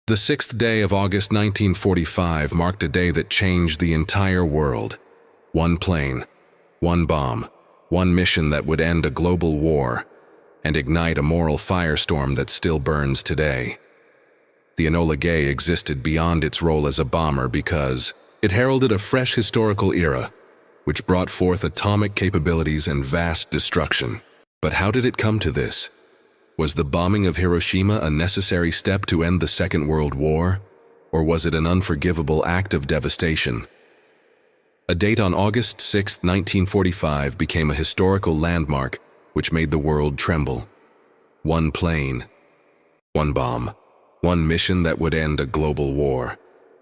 The 6th day of August 1945 marked a day that changed the entire world. One plane, one bomb, one mission that would end a global war and ignite a moral firestorm that still burns today. The Enola Gay existed beyond its role as a bomber because it heralded a fresh historical era, which brought forth atomic capabilities and vast destruction. But how did it come to this? Was the bombing of Hiroshima a necessary step to end the Second World War, or was it an unforgivable act of devastation? A date on August 6, 1945 became a historical landmark which made the world tremble. One plane, one bomb, one mission that would end a global war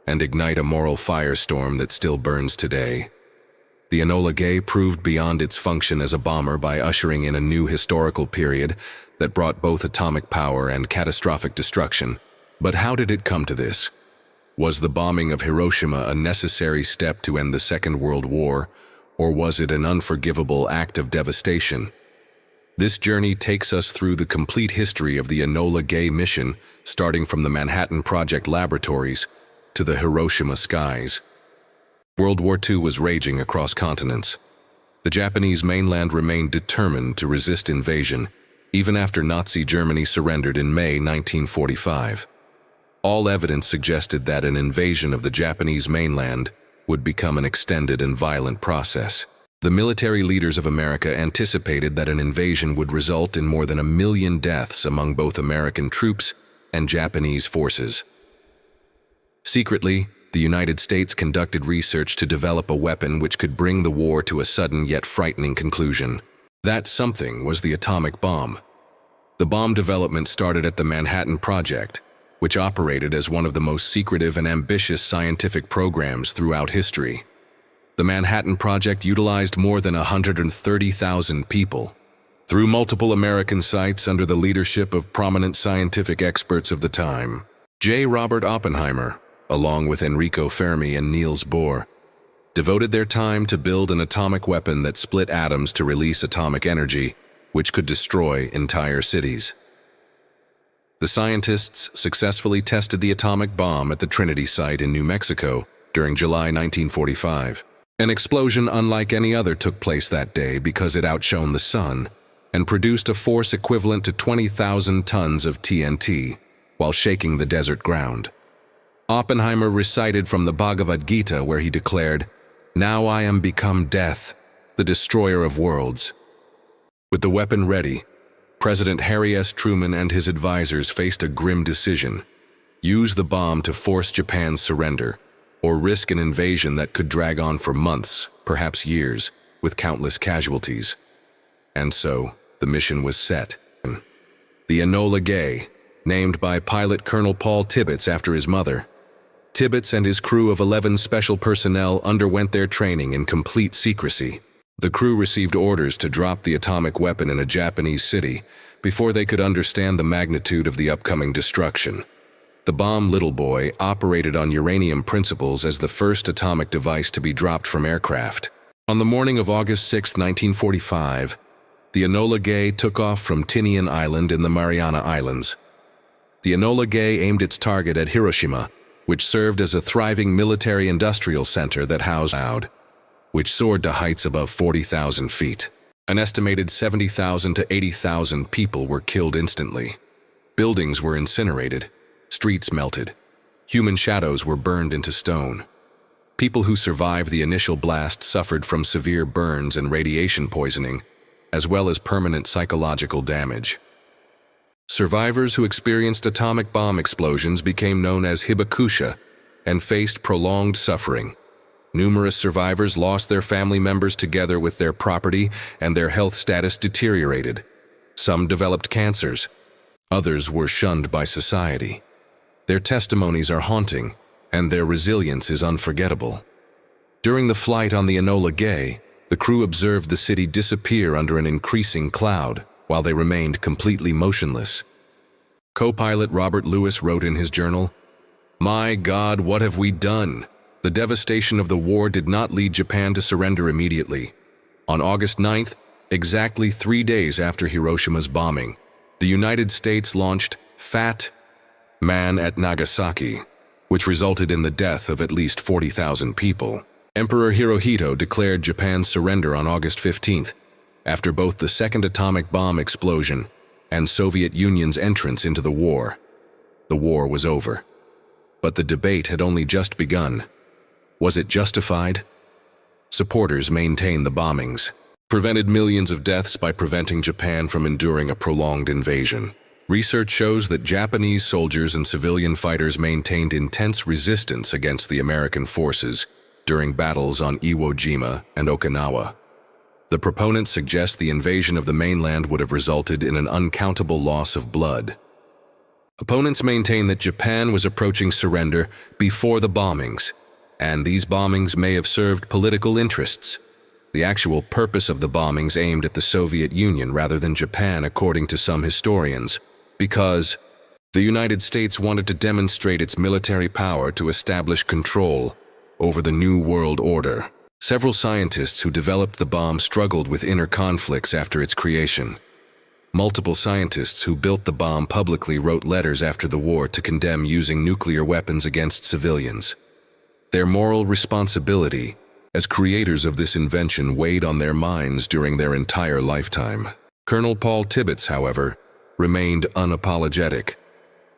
and ignite a moral firestorm that still burns today. The Enola Gay proved beyond its function as a bomber by ushering in a new historical period that brought both atomic power and catastrophic destruction. But how did it come to this? Was the bombing of Hiroshima a necessary step to end the Second World War, or was it an unforgivable act of devastation? This journey takes us through the complete history of the Enola Gay mission, starting from the Manhattan Project laboratories to the Hiroshima skies. World War II was raging across continents. The Japanese mainland remained determined to resist invasion, even after Nazi Germany surrendered in May 1945. All evidence suggested that an invasion of the Japanese mainland would become an extended and violent process. The military leaders of America anticipated that an invasion would result in more than 1 million deaths among both American troops and Japanese forces. Secretly, the United States conducted research to develop a weapon which could bring the war to a sudden yet frightening conclusion. That something was the atomic bomb. The bomb development started at the Manhattan Project, which operated as one of the most secretive and ambitious scientific programs throughout history. The Manhattan Project utilized more than 130,000 people. Through multiple American sites under the leadership of prominent scientific experts of the time, J. Robert Oppenheimer, along with Enrico Fermi and Niels Bohr, devoted their time to build an atomic weapon that split atoms to release atomic energy, which could destroy entire cities. The scientists successfully tested the atomic bomb at the Trinity site in New Mexico during July 1945. An explosion unlike any other took place that day because it outshone the sun and produced a force equivalent to 20,000 tons of TNT while shaking the desert ground. Oppenheimer recited from the Bhagavad Gita where he declared, "Now I am become death, the destroyer of worlds." With the weapon ready, President Harry S. Truman and his advisors faced a grim decision: use the bomb to force Japan's surrender, or risk an invasion that could drag on for months, perhaps years, with countless casualties. And so, the mission was set. The Enola Gay, named by pilot Colonel Paul Tibbets after his mother. Tibbets and his crew of 11 special personnel underwent their training in complete secrecy. The crew received orders to drop the atomic weapon in a Japanese city before they could understand the magnitude of the upcoming destruction. The bomb Little Boy operated on uranium principles as the first atomic device to be dropped from aircraft. On the morning of August 6, 1945, the Enola Gay took off from Tinian Island in the Mariana Islands. The Enola Gay aimed its target at Hiroshima, which served as a thriving military-industrial center that housed which soared to heights above 40,000 feet. An estimated 70,000 to 80,000 people were killed instantly. Buildings were incinerated, streets melted, human shadows were burned into stone. People who survived the initial blast suffered from severe burns and radiation poisoning, as well as permanent psychological damage. Survivors who experienced atomic bomb explosions became known as hibakusha and faced prolonged suffering. Numerous survivors lost their family members together with their property, and their health status deteriorated. Some developed cancers. Others were shunned by society. Their testimonies are haunting, and their resilience is unforgettable. During the flight on the Enola Gay, the crew observed the city disappear under an increasing cloud, while they remained completely motionless. Co-pilot Robert Lewis wrote in his journal, "My God, what have we done?" The devastation of the war did not lead Japan to surrender immediately. On August 9th, exactly 3 days after Hiroshima's bombing, the United States launched FAT, Man at Nagasaki, which resulted in the death of at least 40,000 people. Emperor Hirohito declared Japan's surrender on August 15th, after both the second atomic bomb explosion and Soviet Union's entrance into the war. The war was over. But the debate had only just begun. Was it justified? Supporters maintained the bombings prevented millions of deaths by preventing Japan from enduring a prolonged invasion. Research shows that Japanese soldiers and civilian fighters maintained intense resistance against the American forces during battles on Iwo Jima and Okinawa. The proponents suggest the invasion of the mainland would have resulted in an uncountable loss of blood. Opponents maintain that Japan was approaching surrender before the bombings, and these bombings may have served political interests. The actual purpose of the bombings aimed at the Soviet Union rather than Japan, according to some historians, because the United States wanted to demonstrate its military power to establish control over the New World Order. Several scientists who developed the bomb struggled with inner conflicts after its creation. Multiple scientists who built the bomb publicly wrote letters after the war to condemn using nuclear weapons against civilians. Their moral responsibility as creators of this invention weighed on their minds during their entire lifetime. Colonel Paul Tibbets, however, remained unapologetic.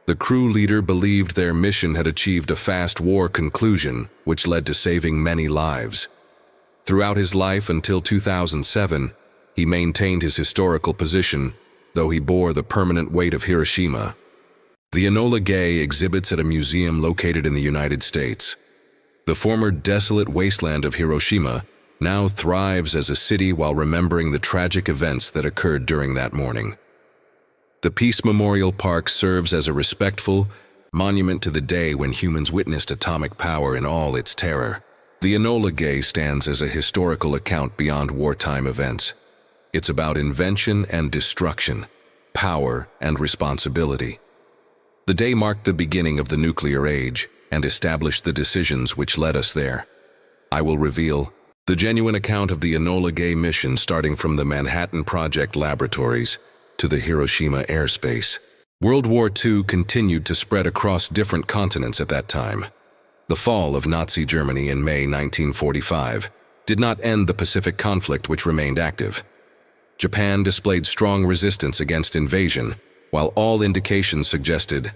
The crew leader believed their mission had achieved a fast war conclusion, which led to saving many lives. Throughout his life until 2007, he maintained his historical position, though he bore the permanent weight of Hiroshima. The Enola Gay exhibits at a museum located in the United States. The former desolate wasteland of Hiroshima now thrives as a city while remembering the tragic events that occurred during that morning. The Peace Memorial Park serves as a respectful monument to the day when humans witnessed atomic power in all its terror. The Enola Gay stands as a historical account beyond wartime events. It's about invention and destruction, power and responsibility. The day marked the beginning of the nuclear age and established the decisions which led us there. I will reveal the genuine account of the Enola Gay mission, starting from the Manhattan Project laboratories to the Hiroshima airspace. World War II continued to spread across different continents at that time. The fall of Nazi Germany in May 1945 did not end the Pacific conflict, which remained active. Japan displayed strong resistance against invasion, while all indications suggested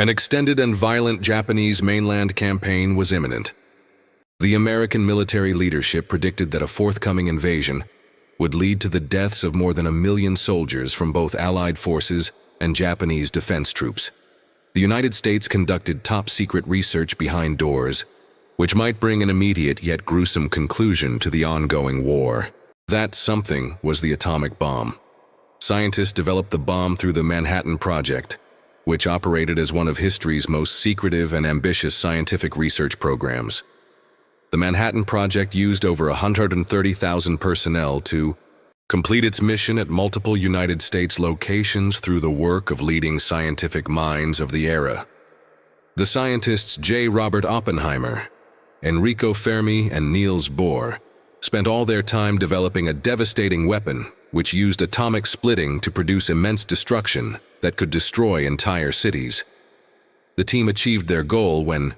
an extended and violent Japanese mainland campaign was imminent. The American military leadership predicted that a forthcoming invasion would lead to the deaths of more than 1 million soldiers from both Allied forces and Japanese defense troops. The United States conducted top-secret research behind doors, which might bring an immediate yet gruesome conclusion to the ongoing war. That something was the atomic bomb. Scientists developed the bomb through the Manhattan Project, which operated as one of history's most secretive and ambitious scientific research programs. The Manhattan Project used over 130,000 personnel to complete its mission at multiple United States locations through the work of leading scientific minds of the era. The scientists J. Robert Oppenheimer, Enrico Fermi, and Niels Bohr spent all their time developing a devastating weapon which used atomic splitting to produce immense destruction that could destroy entire cities. The team achieved their goal when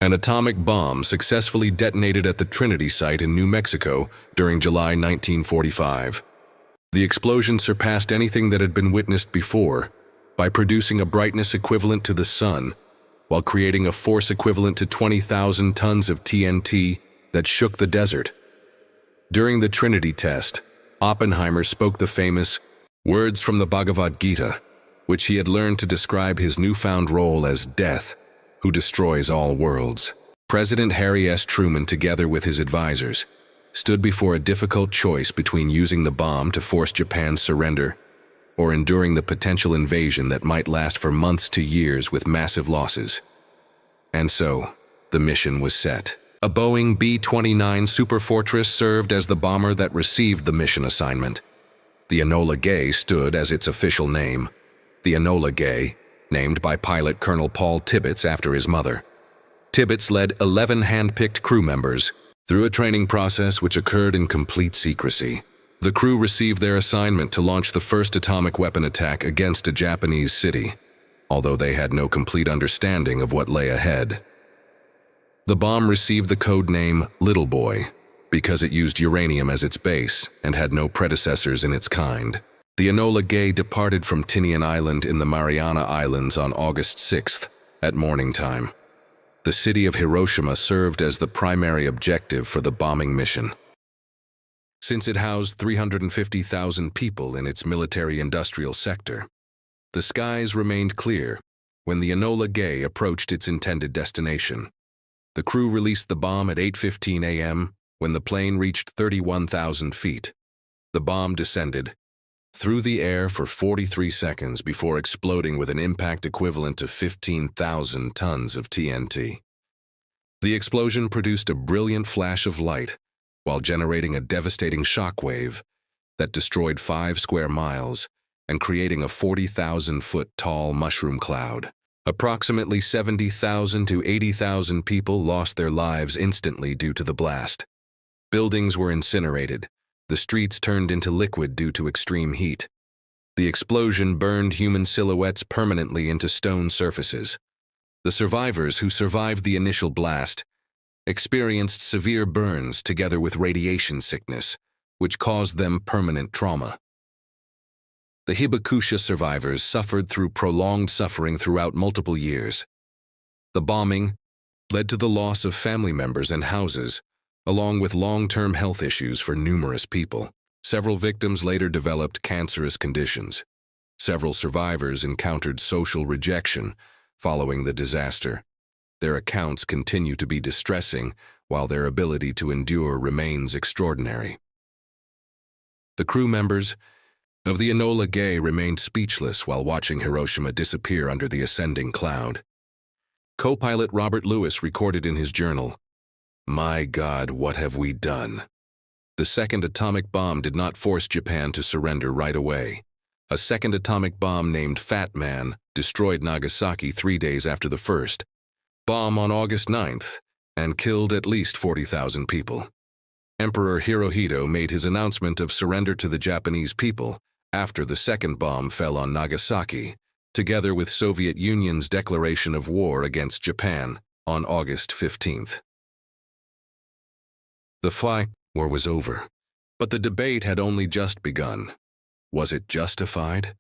an atomic bomb successfully detonated at the Trinity site in New Mexico during July 1945. The explosion surpassed anything that had been witnessed before by producing a brightness equivalent to the sun, while creating a force equivalent to 20,000 tons of TNT that shook the desert. During the Trinity test, Oppenheimer spoke the famous words from the Bhagavad Gita, which he had learned to describe his newfound role as Death, who destroys all worlds. President Harry S. Truman, together with his advisors, stood before a difficult choice between using the bomb to force Japan's surrender or enduring the potential invasion that might last for months to years with massive losses. And so, the mission was set. A Boeing B-29 Superfortress served as the bomber that received the mission assignment. The Enola Gay stood as its official name. The Enola Gay, named by pilot Colonel Paul Tibbets after his mother. Tibbets led 11 hand-picked crew members through a training process which occurred in complete secrecy. The crew received their assignment to launch the first atomic weapon attack against a Japanese city. although they had no complete understanding of what lay ahead. The bomb received the code name Little Boy because it used uranium as its base and had no predecessors in its kind. The Enola Gay departed from Tinian Island in the Mariana Islands on August 6th at morning time. The city of Hiroshima served as the primary objective for the bombing mission. Since it housed 350,000 people in its military-industrial sector, the skies remained clear when the Enola Gay approached its intended destination. The crew released the bomb at 8:15 a.m. when the plane reached 31,000 feet. The bomb descended through the air for 43 seconds before exploding with an impact equivalent to 15,000 tons of TNT. The explosion produced a brilliant flash of light while generating a devastating shockwave that destroyed 5 square miles and creating a 40,000-foot tall mushroom cloud. Approximately 70,000 to 80,000 people lost their lives instantly due to the blast. Buildings were incinerated. The streets turned into liquid due to extreme heat. The explosion burned human silhouettes permanently into stone surfaces. The survivors who survived the initial blast experienced severe burns together with radiation sickness, which caused them permanent trauma. The Hibakusha survivors suffered through prolonged suffering throughout multiple years. The bombing led to the loss of family members and houses, along with long-term health issues for numerous people. Several victims later developed cancerous conditions. Several survivors encountered social rejection following the disaster. Their accounts continue to be distressing, while their ability to endure remains extraordinary. The crew members of the Enola Gay remained speechless while watching Hiroshima disappear under the ascending cloud. Co-pilot Robert Lewis recorded in his journal, "My God, what have we done?" The second atomic bomb did not force Japan to surrender right away. A second atomic bomb named Fat Man destroyed Nagasaki 3 days after the first bomb on August 9th and killed at least 40,000 people. Emperor Hirohito made his announcement of surrender to the Japanese people after the second bomb fell on Nagasaki, together with Soviet Union's declaration of war against Japan on August 15th. The war was over, but the debate had only just begun. Was it justified?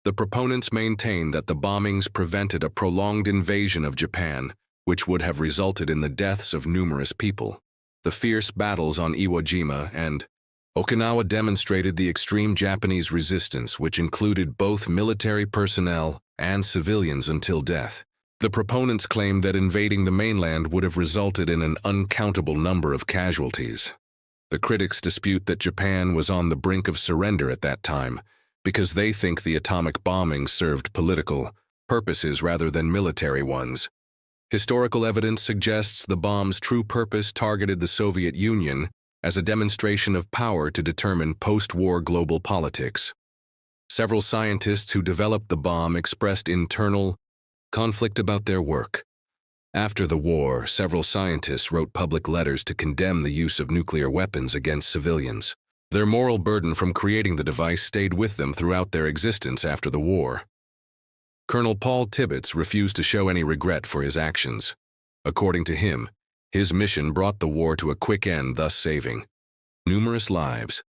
The proponents maintained that the bombings prevented a prolonged invasion of Japan, which would have resulted in the deaths of numerous people. The fierce battles on Iwo Jima and Okinawa demonstrated the extreme Japanese resistance, which included both military personnel and civilians until death. The proponents claimed that invading the mainland would have resulted in an uncountable number of casualties. The critics dispute that Japan was on the brink of surrender at that time, because they think the atomic bombing served political purposes rather than military ones. Historical evidence suggests the bomb's true purpose targeted the Soviet Union as a demonstration of power to determine post-war global politics. Several scientists who developed the bomb expressed internal conflict about their work. After the war, several scientists wrote public letters to condemn the use of nuclear weapons against civilians. Their moral burden from creating the device stayed with them throughout their existence after the war. Colonel Paul Tibbets refused to show any regret for his actions. According to him, his mission brought the war to a quick end, thus saving numerous lives.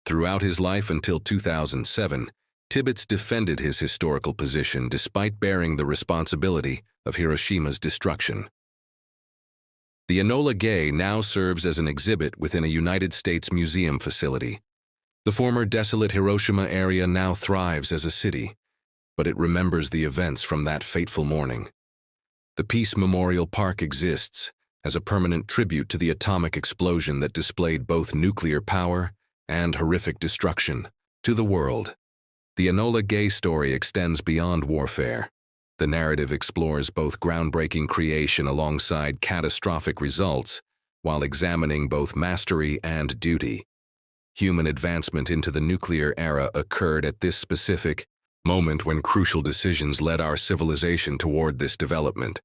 Throughout his life until 2007, Tibbets defended his historical position despite bearing the responsibility of Hiroshima's destruction. The Enola Gay now serves as an exhibit within a United States museum facility. The former desolate Hiroshima area now thrives as a city, but it remembers the events from that fateful morning. The Peace Memorial Park exists as a permanent tribute to the atomic explosion that displayed both nuclear power and horrific destruction to the world. The Enola Gay story extends beyond warfare. The narrative explores both groundbreaking creation alongside catastrophic results, while examining both mastery and duty. Human advancement into the nuclear era occurred at this specific moment when crucial decisions led our civilization toward this development.